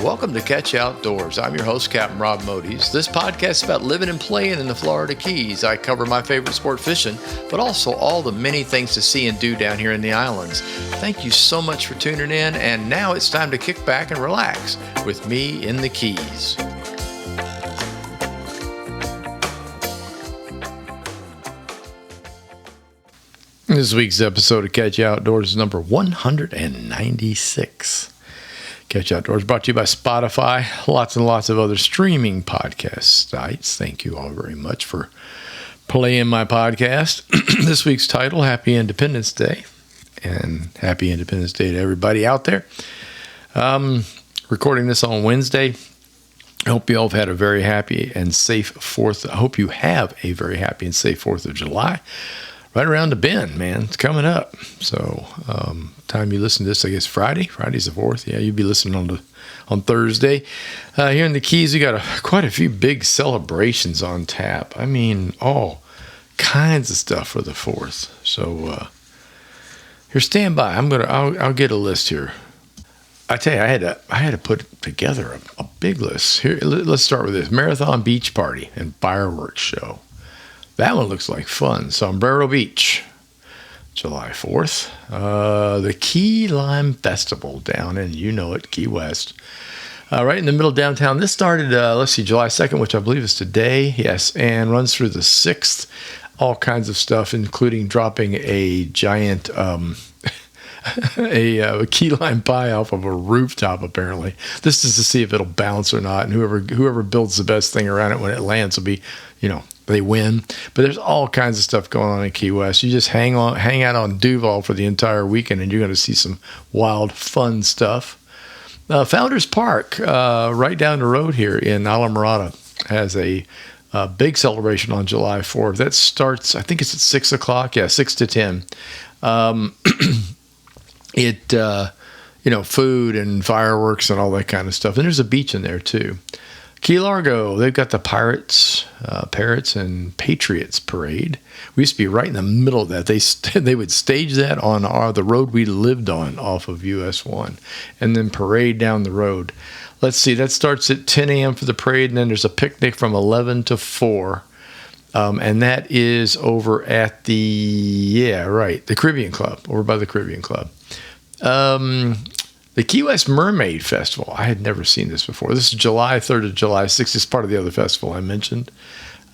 Welcome to Catch You Outdoors. I'm your host, Captain Rob Modies. This podcast is about living and playing in the Florida Keys. I cover my favorite sport, fishing, but also all the many things to see and do down here in the islands. Thank you so much for tuning in, and now it's time to kick back and relax with me in the Keys. This week's episode of Catch You Outdoors is number 196. Catch You Outdoors brought to you by Spotify, lots and lots of other streaming podcast sites. Thank you all very much for playing my podcast. This week's title, Happy Independence Day. And Happy Independence Day to everybody out there. Recording this on Wednesday. I hope you all have had a very happy and safe 4th. I hope you have a very happy and safe 4th of July. Right around the bend, man. It's coming up. So, time you listen to this, I guess Friday. Friday's the 4th. Yeah, you'll be listening on Thursday. Here in the Keys, we got quite a few big celebrations on tap. I mean, all kinds of stuff for the 4th. So, here, stand by. I'll get a list here. I tell you, I had to put together a big list. Here, let's start with this: Marathon Beach Party and Fireworks Show. That one looks like fun. Sombrero Beach, July 4th. The Key Lime Festival down in, Key West. Right in the middle of downtown. This started, July 2nd, which I believe is today. Yes, and runs through the 6th. All kinds of stuff, including dropping a giant a key lime pie off of a rooftop, apparently. This is to see if it'll bounce or not. And whoever builds the best thing around it when it lands will be, they win. But there's all kinds of stuff going on in Key West. You just hang out on Duval for the entire weekend, and you're going to see some wild, fun stuff. Founders Park, right down the road here in Alamorada, has a big celebration on July 4th. That starts, I think it's at 6 o'clock. Yeah, 6 to 10. Food and fireworks and all that kind of stuff. And there's a beach in there, too. Key Largo, they've got the Parrots and Patriots parade. We used to be right in the middle of that. They would stage that on the road we lived on off of US 1 and then parade down the road. Let's see, that starts at 10 a.m. for the parade, and then there's a picnic from 11 to 4. And that is over at the Caribbean Club, over by the Caribbean Club. The Key West Mermaid Festival. I had never seen this before. This is July 3rd to July 6th. It's part of the other festival I mentioned.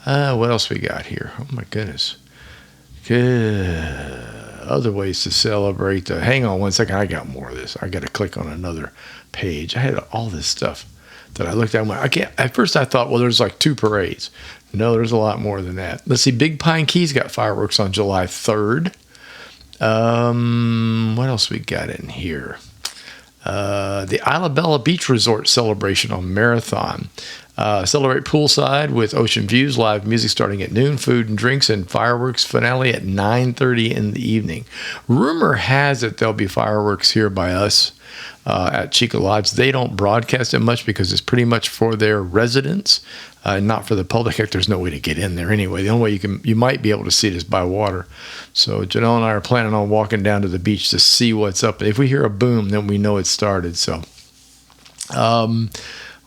What else we got here? Oh, my goodness. Other ways to celebrate. Hang on one second. I got more of this. I got to click on another page. I had all this stuff that I looked at. At first, I thought, well, there's like 2 parades. No, there's a lot more than that. Let's see. Big Pine Keys got fireworks on July 3rd. What else we got in here? The Isla Bella Beach Resort celebration on Marathon. Celebrate poolside with ocean views, live music starting at noon, food and drinks, and fireworks finale at 9:30 in the evening. Rumor has it there'll be fireworks here by us at Chica Lodge. They don't broadcast it much because it's pretty much for their residents, not for the public. Heck, there's no way to get in there anyway. The only way you might be able to see it is by water. So Janelle and I are planning on walking down to the beach to see what's up. If we hear a boom, then we know it started. So,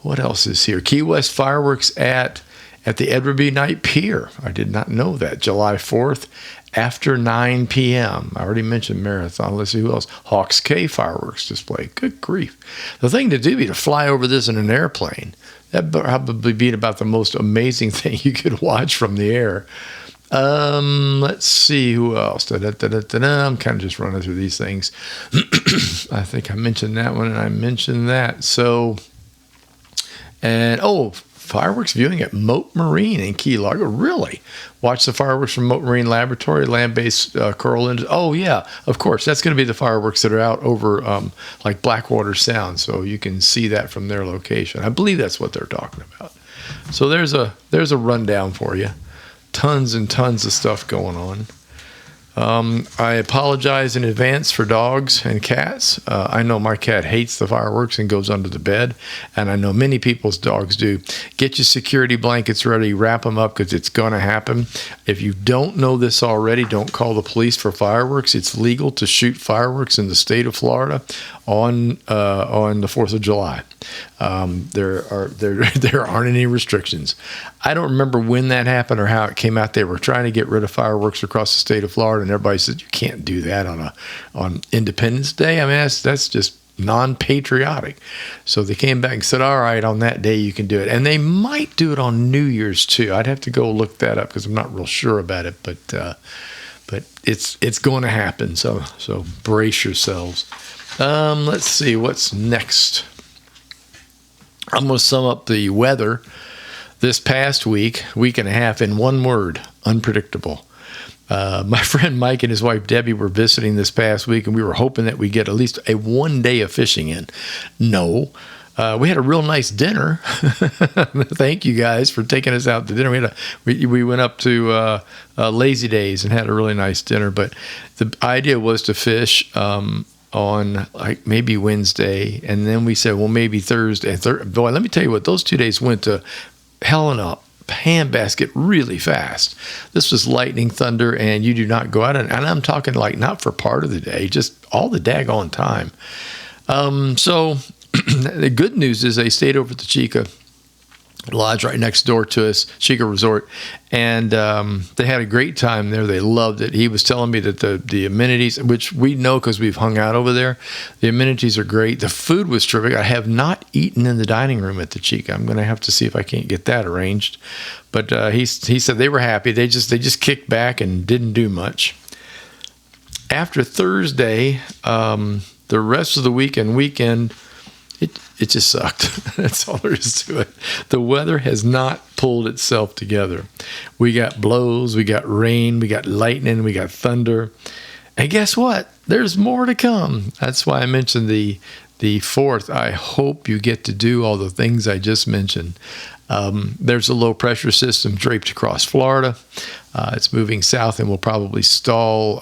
what else is here? Key West fireworks at the Edward B. Knight Pier. I did not know that. July 4th after 9 p.m. I already mentioned Marathon. Let's see who else. Hawks Cay fireworks display. Good grief. The thing to do would be to fly over this in an airplane. That'd probably be about the most amazing thing you could watch from the air. Let's see who else. I'm kind of just running through these things. I think I mentioned that one and I mentioned that. So, fireworks viewing at Mote Marine in Key Largo. Really? Watch the fireworks from Mote Marine Laboratory, land-based coral industry. Oh, yeah, of course. That's going to be the fireworks that are out over like Blackwater Sound, so you can see that from their location. I believe that's what they're talking about. So there's a rundown for you. Tons and tons of stuff going on. I apologize in advance for dogs and cats. I know my cat hates the fireworks and goes under the bed, and I know many people's dogs do. Get your security blankets ready, wrap them up because it's going to happen. If you don't know this already, don't call the police for fireworks. It's legal to shoot fireworks in the state of Florida on the 4th of July. There aren't any restrictions. I don't remember when that happened or how it came out. They were trying to get rid of fireworks across the state of Florida, and everybody said you can't do that on Independence Day. I mean, that's just non-patriotic. So they came back and said, all right, on that day you can do it. And they might do it on New Year's too. I'd have to go look that up because I'm not real sure about it, but it's going to happen. So brace yourselves. Let's see what's next. I'm going to sum up the weather this past week and a half in one word: unpredictable. My friend Mike and his wife Debbie were visiting this past week, and we were hoping that we get at least a 1 day of fishing in. No. We had a real nice dinner. Thank you guys for taking us out to dinner. We went up to Lazy Days and had a really nice dinner. But the idea was to fish on like maybe Wednesday, and then we said, well, maybe Thursday. Boy, let me tell you what, those 2 days went to hell in a handbasket really fast. This was lightning, thunder, and you do not go out. And I'm talking like not for part of the day, just all the daggone time. So the good news is they stayed over at the Chica Lodge right next door to us, Chica Resort, and they had a great time there. They loved it. He was telling me that the amenities, which we know because we've hung out over there, the amenities are great. The food was terrific. I have not eaten in the dining room at the Chica. I'm going to have to see if I can't get that arranged. But he said they were happy. They just kicked back and didn't do much. After Thursday, the rest of the weekend, it just sucked. That's all there is to it. The weather has not pulled itself together. We got blows, we got rain, we got lightning, we got thunder. And guess what? There's more to come. That's why I mentioned the 4th. I hope you get to do all the things I just mentioned. There's a low pressure system draped across Florida. It's moving south and will probably stall.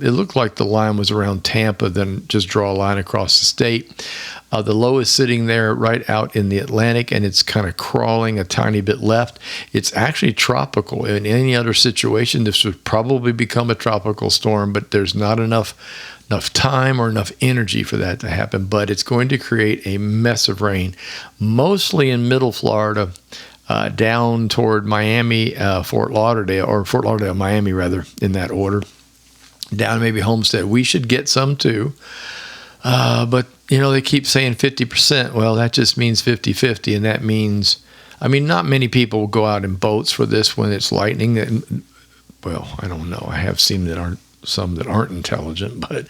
It looked like the line was around Tampa, then just draw a line across the state. The low is sitting there right out in the Atlantic, and it's kind of crawling a tiny bit left. It's actually tropical. In any other situation, this would probably become a tropical storm, but there's not enough time or enough energy for that to happen. But it's going to create a mess of rain, mostly in middle Florida, down toward Miami, Fort Lauderdale, Miami rather, in that order, down maybe Homestead. We should get some too. But, they keep saying 50%. Well, that just means 50-50. And that means, not many people will go out in boats for this when it's lightning. Well, I don't know. I have seen some that aren't intelligent. But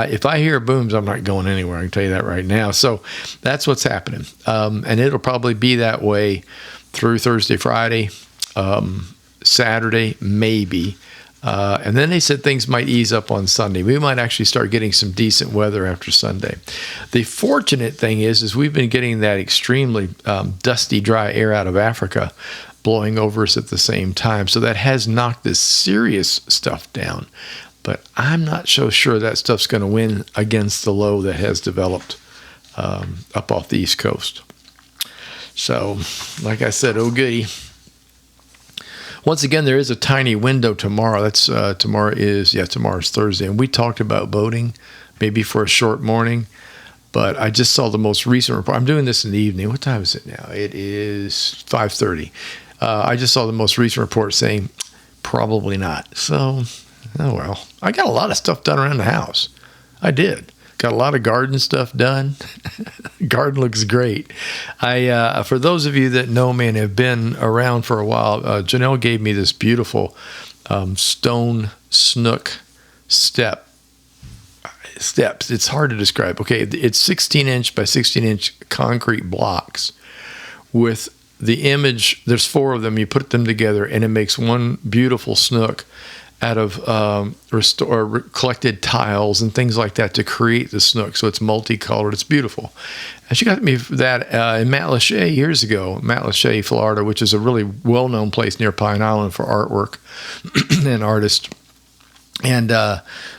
if I hear booms, I'm not going anywhere. I can tell you that right now. So that's what's happening. And it'll probably be that way through Thursday, Friday, Saturday, maybe. And then they said things might ease up on Sunday. We might actually start getting some decent weather after Sunday. The fortunate thing is we've been getting that extremely dusty, dry air out of Africa blowing over us at the same time. So that has knocked this serious stuff down. But I'm not so sure that stuff's going to win against the low that has developed up off the East Coast. So, like I said, oh goody. Once again, there is a tiny window tomorrow. Tomorrow's Thursday, and we talked about boating, maybe for a short morning. But I just saw the most recent report. I'm doing this in the evening. What time is it now? It is 5:30. I just saw the most recent report saying probably not. So, oh well. I got a lot of stuff done around the house. I did. Got a lot of garden stuff done. Garden looks great. For those of you that know me and have been around for a while, Janelle gave me this beautiful stone snook steps. It's hard to describe. Okay, it's 16-inch by 16-inch concrete blocks with the image. There's 4 of them. You put them together, and it makes one beautiful snook out of collected tiles and things like that to create the snook. So it's multicolored. It's beautiful. And she got me that in Matlacha years ago, Matlacha, Florida, which is a really well-known place near Pine Island for artwork and artists. And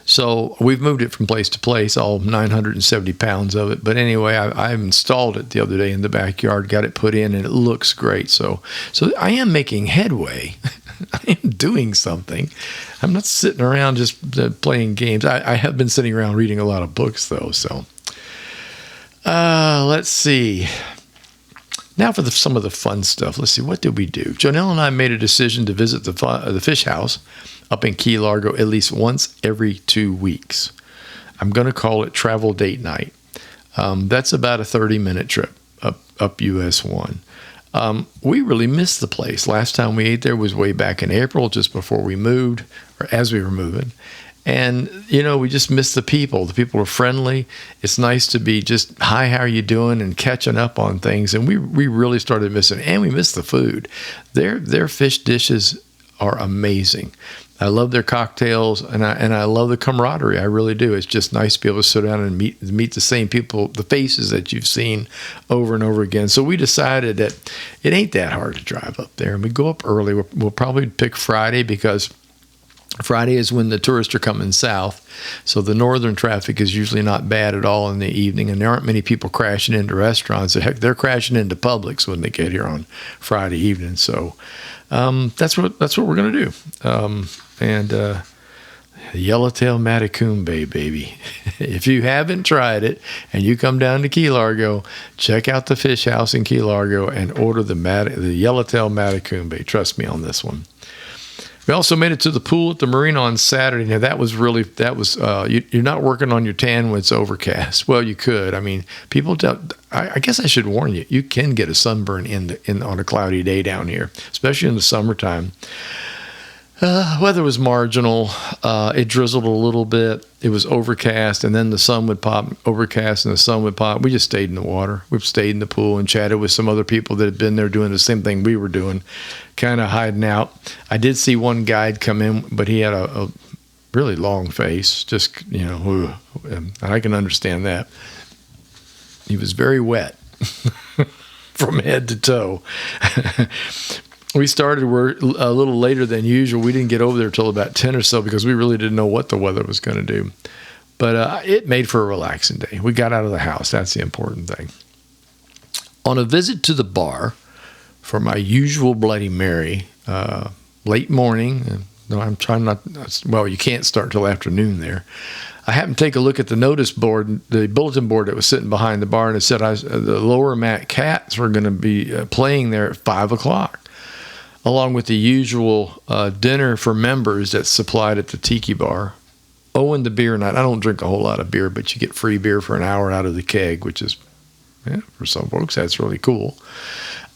so we've moved it from place to place, all 970 pounds of it. But anyway, I installed it the other day in the backyard, got it put in, and it looks great. So I am making headway. I am doing something. I'm not sitting around just playing games. I have been sitting around reading a lot of books, though. So let's see. Now for some of the fun stuff. Let's see, what did we do? Jonelle and I made a decision to visit the fish house up in Key Largo at least once every 2 weeks. I'm going to call it travel date night. That's about a 30-minute trip up US 1. We really missed the place. Last time we ate there was way back in April, just before we moved, or as we were moving. And, we just miss the people. The people are friendly. It's nice to be just, hi, how are you doing? And catching up on things. And we really started missing. And we miss the food. Their fish dishes are amazing. I love their cocktails, and I love the camaraderie. I really do. It's just nice to be able to sit down and meet the same people, the faces that you've seen over and over again. So we decided that it ain't that hard to drive up there. And we go up early. We'll probably pick Friday, because Friday is when the tourists are coming south, so the northern traffic is usually not bad at all in the evening, and there aren't many people crashing into restaurants. Heck, they're crashing into Publix when they get here on Friday evening. So that's what we're going to do. Yellowtail Matacumbe, baby. If you haven't tried it and you come down to Key Largo, check out the fish house in Key Largo and order the Yellowtail Matacumbe. Trust me on this one. We also made it to the pool at the marina on Saturday. Now you're not working on your tan when it's overcast. Well, you could. I mean, I guess I should warn you. You can get a sunburn on a cloudy day down here, especially in the summertime. Weather was marginal. It drizzled a little bit. It was overcast, and then the sun would pop. Overcast, and the sun would pop. We just stayed in the water. We stayed in the pool and chatted with some other people that had been there doing the same thing we were doing, kind of hiding out. I did see one guide come in, but he had a really long face. Just, and I can understand that. He was very wet from head to toe. We started work a little later than usual. We didn't get over there till about 10 or so, because we really didn't know what the weather was going to do. But it made for a relaxing day. We got out of the house. That's the important thing. On a visit to the bar for my usual Bloody Mary, late morning. No, I'm trying not. Well, you can't start till afternoon there. I happened to take a look at the notice board, the bulletin board that was sitting behind the bar, and it said the Lower Mat Cats were going to be playing there at 5 o'clock. Along with the usual dinner for members that's supplied at the Tiki Bar. Oh, and the beer night. I don't drink a whole lot of beer, but you get free beer for an hour out of the keg, which is, for some folks, that's really cool.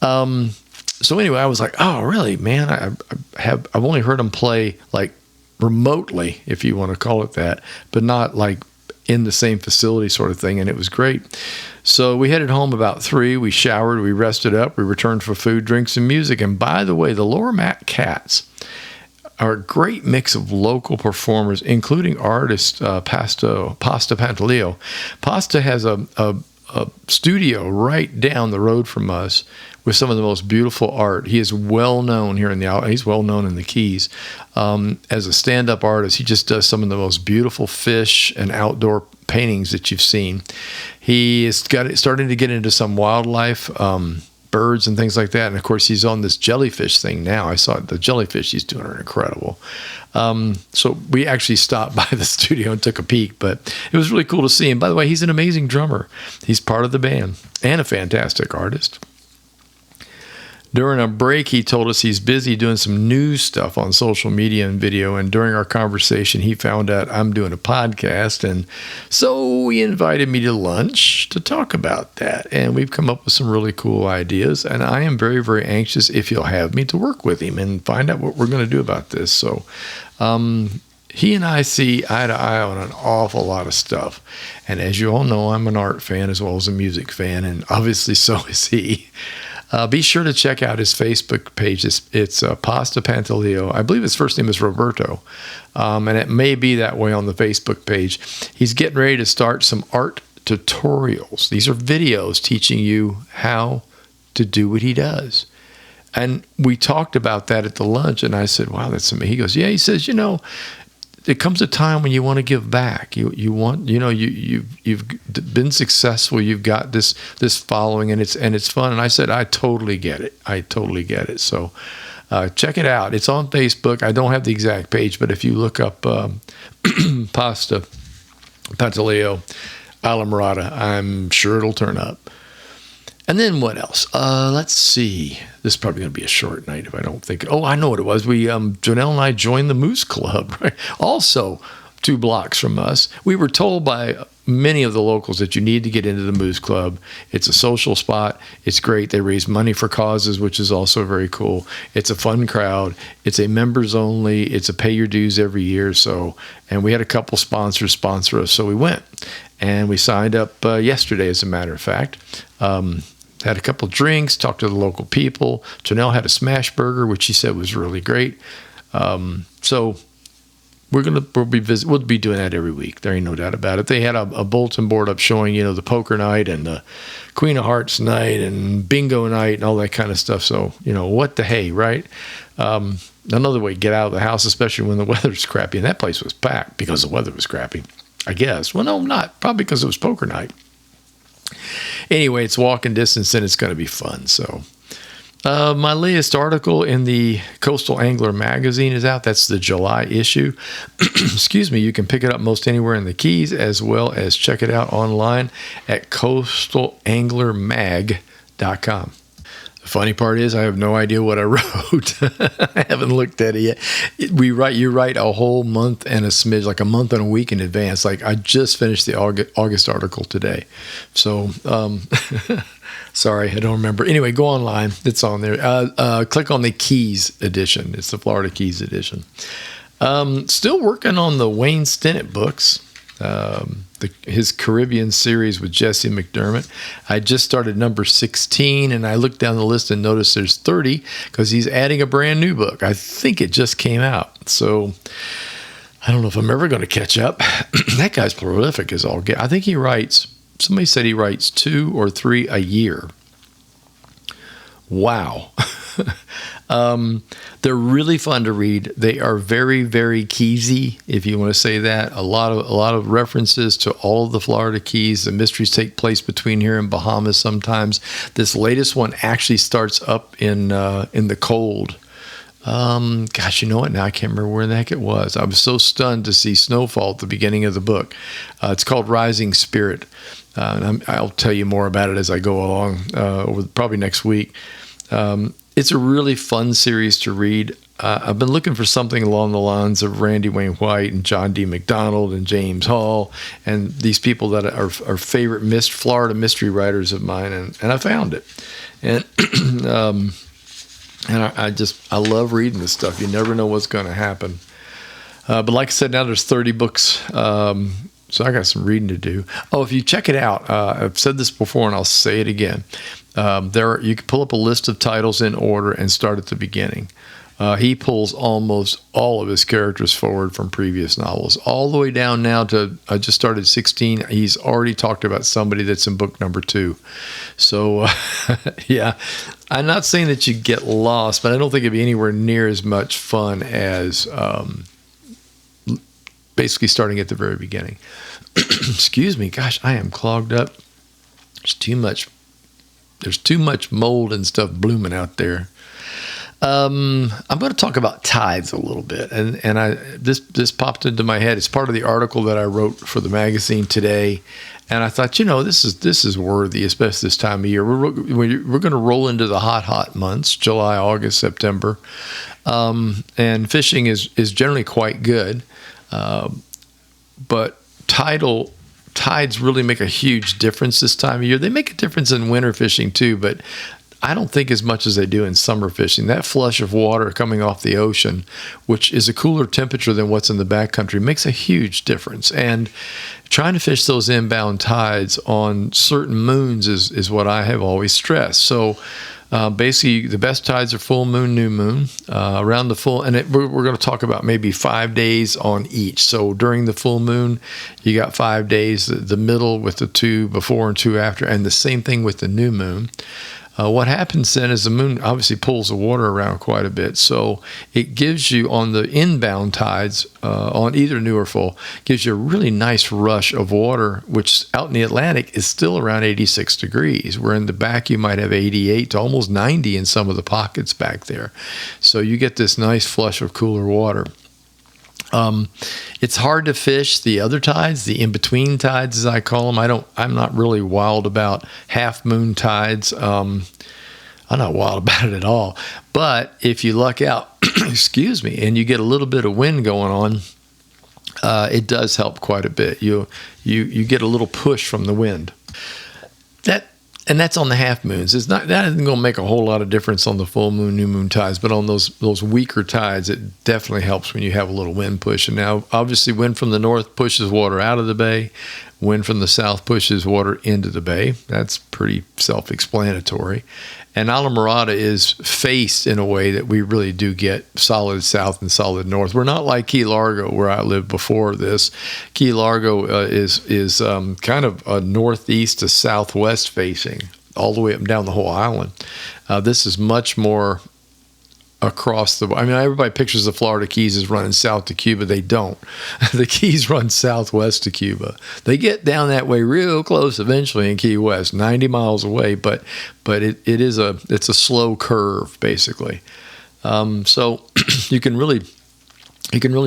So anyway, I was like, oh, really, man? I've only heard them play like remotely, if you want to call it that, but not like in the same facility sort of thing, and it was great. So we headed home about 3. We showered, we rested up, we returned for food, drinks, and music. And by the way, the Lower Mat Cats are a great mix of local performers, including artist Pasta Pantaleo. Pasta has a studio right down the road from us with some of the most beautiful art. He is well known here he's well known in the Keys as a stand-up artist. He just does some of the most beautiful fish and outdoor paintings that you've seen. He is starting to get into some wildlife, birds and things like that. And of course, he's on this jellyfish thing now. I saw the jellyfish he's doing are incredible. So we actually stopped by the studio and took a peek, but it was really cool to see him. By the way, he's an amazing drummer. He's part of the band and a fantastic artist. During a break, he told us he's busy doing some news stuff on social media and video. And during our conversation, he found out I'm doing a podcast. And so he invited me to lunch to talk about that. And we've come up with some really cool ideas. And I am very, very anxious, if he'll have me, to work with him and find out what we're going to do about this. So he and I see eye to eye on an awful lot of stuff. And as you all know, I'm an art fan as well as a music fan. And obviously so is he. Be sure to check out his Facebook page. It's Pasta Pantaleo. I believe his first name is Roberto, and it may be that way on the Facebook page. He's getting ready to start some art tutorials. These are videos teaching you how to do what he does. And we talked about that at the lunch, and I said, wow, that's amazing. He goes, yeah, he says, it comes a time when you want to give back. You want, you've been successful. You've got this following, and it's fun. And I said, I totally get it. So check it out. It's on Facebook. I don't have the exact page, but if you look up Pasta Pantaleo alla Murata, I'm sure it'll turn up. And then what else? Let's see. This is probably going to be a short night if I don't think. Oh, I know what it was. We, Janelle and I joined the Moose Club, right? Also 2 blocks from us. We were told by many of the locals that you need to get into the Moose Club. It's a social spot. It's great. They raise money for causes, which is also very cool. It's a fun crowd. It's a members only. It's a pay your dues every year. So, and we had a couple sponsors sponsor us. So we went and we signed up yesterday, as a matter of fact. Had a couple drinks, talked to the local people. Janelle had a smash burger, which she said was really great. So we'll be doing that every week. There ain't no doubt about it. They had a bulletin board up showing, the poker night and the Queen of Hearts night and bingo night and all that kind of stuff. So, what the hey, right? Another way to get out of the house, especially when the weather's crappy. And that place was packed because the weather was crappy, I guess. Well, no, not. Probably because it was poker night. Anyway, it's walking distance and it's going to be fun. So my latest article in the Coastal Angler magazine is out. That's the July issue. Excuse me. You can pick it up most anywhere in the Keys, as well as check it out online at coastalanglermag.com. The funny part is I have no idea what I wrote. I haven't looked at it yet. You write a whole month and a smidge, like a month and a week in advance. Like I just finished the August article today. So, sorry, I don't remember. Anyway, go online. It's on there. Click on the Keys edition. It's the Florida Keys edition. Still working on the Wayne Stinnett books. His Caribbean series with Jesse McDermott. I just started number 16, and I looked down the list and noticed there's 30 because he's adding a brand new book. I think it just came out. So I don't know if I'm ever going to catch up. That guy's prolific as all get. I think somebody said he writes 2 or 3 a year. Wow. They're really fun to read. They are very, very Keysy, if you want to say that. A lot of references to all of the Florida Keys. The mysteries take place between here and Bahamas sometimes. This latest one actually starts up in the cold. Gosh, you know what? Now I can't remember where the heck it was. I was so stunned to see snowfall at the beginning of the book. It's called Rising Spirit. And I'll tell you more about it as I go along over probably next week. It's a really fun series to read. I've been looking for something along the lines of Randy Wayne White and John D. McDonald and James Hall and these people that are favorite Florida mystery writers of mine, and I found it. And I love reading this stuff. You never know what's going to happen. But like I said, now there's 30 books. So I got some reading to do. Oh, if you check it out, I've said this before and I'll say it again. You can pull up a list of titles in order and start at the beginning. He pulls almost all of his characters forward from previous novels, all the way down now to, I just started 16. He's already talked about somebody that's in book number 2. So, yeah, I'm not saying that you get lost, but I don't think it'd be anywhere near as much fun as basically starting at the very beginning. Excuse me. Gosh, I am clogged up. There's too much mold and stuff blooming out there. I'm going to talk about tides a little bit, and this popped into my head. It's part of the article that I wrote for the magazine today, and I thought, this is worthy, especially this time of year. We're going to roll into the hot months, July, August, September, and fishing is generally quite good, but tides really make a huge difference this time of year. They make a difference in winter fishing too, but I don't think as much as they do in summer fishing. That flush of water coming off the ocean, which is a cooler temperature than what's in the backcountry, makes a huge difference. And trying to fish those inbound tides on certain moons is what I have always stressed. So basically, the best tides are full moon, new moon. Around the full, and we're going to talk about maybe 5 days on each. So during the full moon, you got 5 days, the middle with the 2 before and 2 after, and the same thing with the new moon. What happens then is the moon obviously pulls the water around quite a bit, so it gives you, on the inbound tides, on either new or full, gives you a really nice rush of water, which out in the Atlantic is still around 86 degrees, where in the back you might have 88 to almost 90 in some of the pockets back there. So you get this nice flush of cooler water. It's hard to fish the other tides, the in-between tides, as I call them. I'm not really wild about half moon tides. I'm not wild about it at all. But if you luck out, excuse me, and you get a little bit of wind going on, it does help quite a bit. You get a little push from the wind. And that's on the half moons. That isn't going to make a whole lot of difference on the full moon, new moon tides, but on those weaker tides, it definitely helps when you have a little wind push. And now, obviously, wind from the north pushes water out of the bay. Wind from the south pushes water into the bay. That's pretty self-explanatory. And Islamorada is faced in a way that we really do get solid south and solid north. We're not like Key Largo, where I lived before this. Key Largo is kind of a northeast to southwest facing, all the way up and down the whole island. This is much more across everybody pictures the Florida Keys as running south to Cuba. They don't. The Keys run southwest to Cuba. They get down that way real close eventually in Key West, 90 miles away, but it's a slow curve basically. So you can really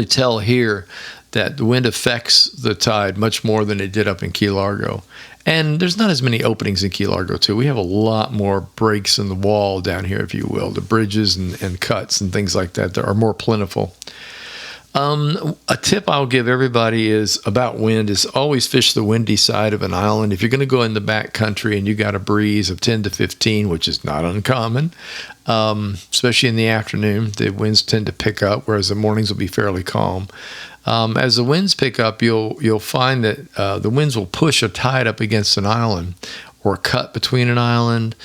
tell here that the wind affects the tide much more than it did up in Key Largo. And there's not as many openings in Key Largo, too. We have a lot more breaks in the wall down here, if you will. The bridges and cuts and things like that are more plentiful. A tip I'll give everybody is about wind is always fish the windy side of an island. If you're going to go in the back country and you got a breeze of 10 to 15, which is not uncommon, especially in the afternoon, the winds tend to pick up, whereas the mornings will be fairly calm. As the winds pick up, you'll find that the winds will push a tide up against an island or a cut between an island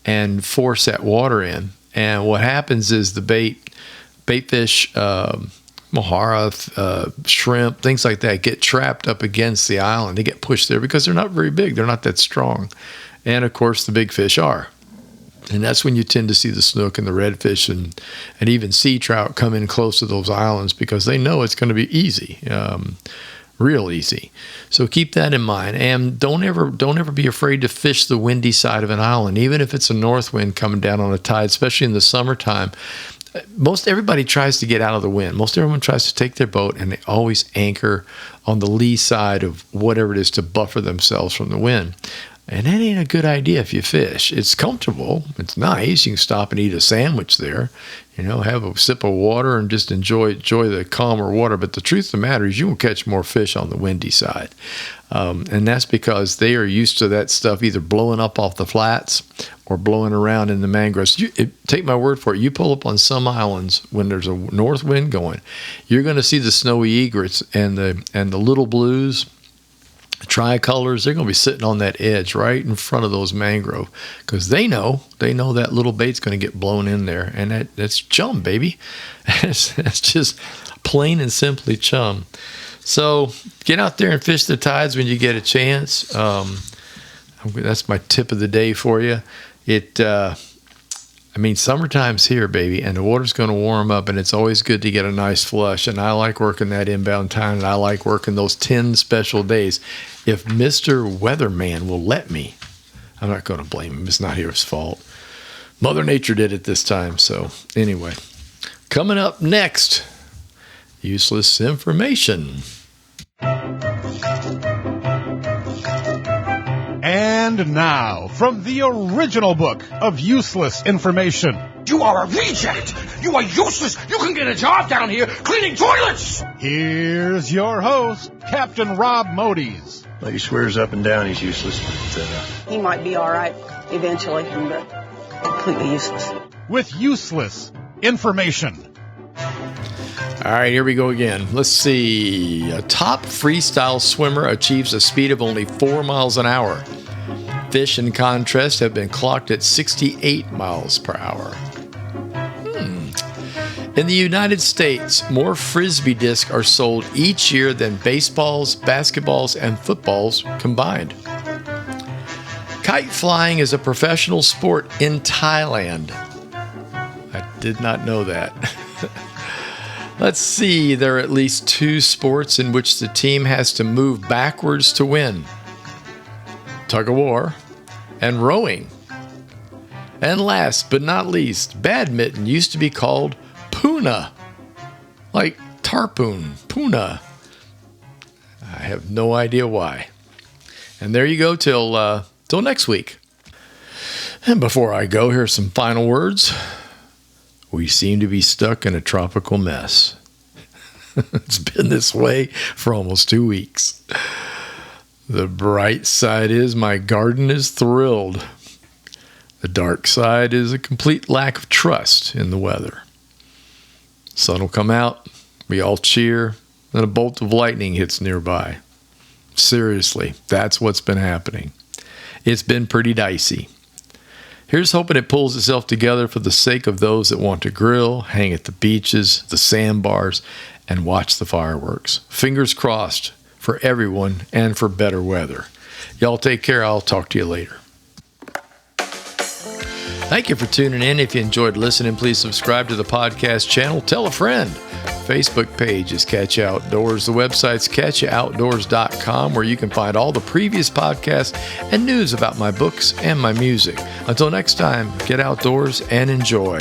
and force that water in. And what happens is the bait fish, mohara, shrimp, things like that get trapped up against the island. They get pushed there because they're not very big. They're not that strong. And, of course, the big fish are. And that's when you tend to see the snook and the redfish and even sea trout come in close to those islands because they know it's going to be easy, real easy. So keep that in mind. And don't ever be afraid to fish the windy side of an island, even if it's a north wind coming down on a tide, especially in the summertime. Most everybody tries to get out of the wind. Most everyone tries to take their boat, and they always anchor on the lee side of whatever it is to buffer themselves from the wind. And that ain't a good idea if you fish. It's comfortable. It's nice. You can stop and eat a sandwich there, have a sip of water and just enjoy the calmer water. But the truth of the matter is you will catch more fish on the windy side. And that's because they are used to that stuff either blowing up off the flats or blowing around in the mangroves. Take my word for it. You pull up on some islands when there's a north wind going, you're going to see the snowy egrets and the little blues, tricolors. They're going to be sitting on that edge right in front of those mangrove because they know that little bait's going to get blown in there, and that's chum, baby. That's just plain and simply chum. So get out there and fish the tides when you get a chance. That's my tip of the day for you. Summertime's here, baby, and the water's going to warm up, and it's always good to get a nice flush. And I like working that inbound time, and I like working those 10 special days. If Mr. Weatherman will let me, I'm not going to blame him. It's not his fault. Mother Nature did it this time. So anyway, coming up next, useless information. And now, from the original book of useless information. You are a reject! You are useless! You can get a job down here cleaning toilets! Here's your host, Captain Rob Modies. Well, he swears up and down he's useless, but he might be all right eventually, but completely useless. With useless information. All right, here we go again. Let's see. A top freestyle swimmer achieves a speed of only 4 miles an hour. Fish, in contrast, have been clocked at 68 miles per hour. In the United States, more Frisbee discs are sold each year than baseballs, basketballs, and footballs combined. Kite flying is a professional sport in Thailand. I did not know that. Let's see, there are at least 2 sports in which the team has to move backwards to win. Tug of war and rowing. And last but not least, badminton used to be called Puna. Like tarpoon, Puna. I have no idea why. And there you go till next week. And before I go, here's some final words. We seem to be stuck in a tropical mess. It's been this way for almost 2 weeks. The bright side is my garden is thrilled. The dark side is a complete lack of trust in the weather. Sun will come out, we all cheer, then a bolt of lightning hits nearby. Seriously, that's what's been happening. It's been pretty dicey. Here's hoping it pulls itself together for the sake of those that want to grill, hang at the beaches, the sandbars, and watch the fireworks. Fingers crossed for everyone and for better weather. Y'all take care. I'll talk to you later. Thank you for tuning in. If you enjoyed listening, please subscribe to the podcast channel. Tell a friend. Facebook page is Catch Ya Outdoors. The website's catchaoutdoors.com, where you can find all the previous podcasts and news about my books and my music. Until next time, get outdoors and enjoy.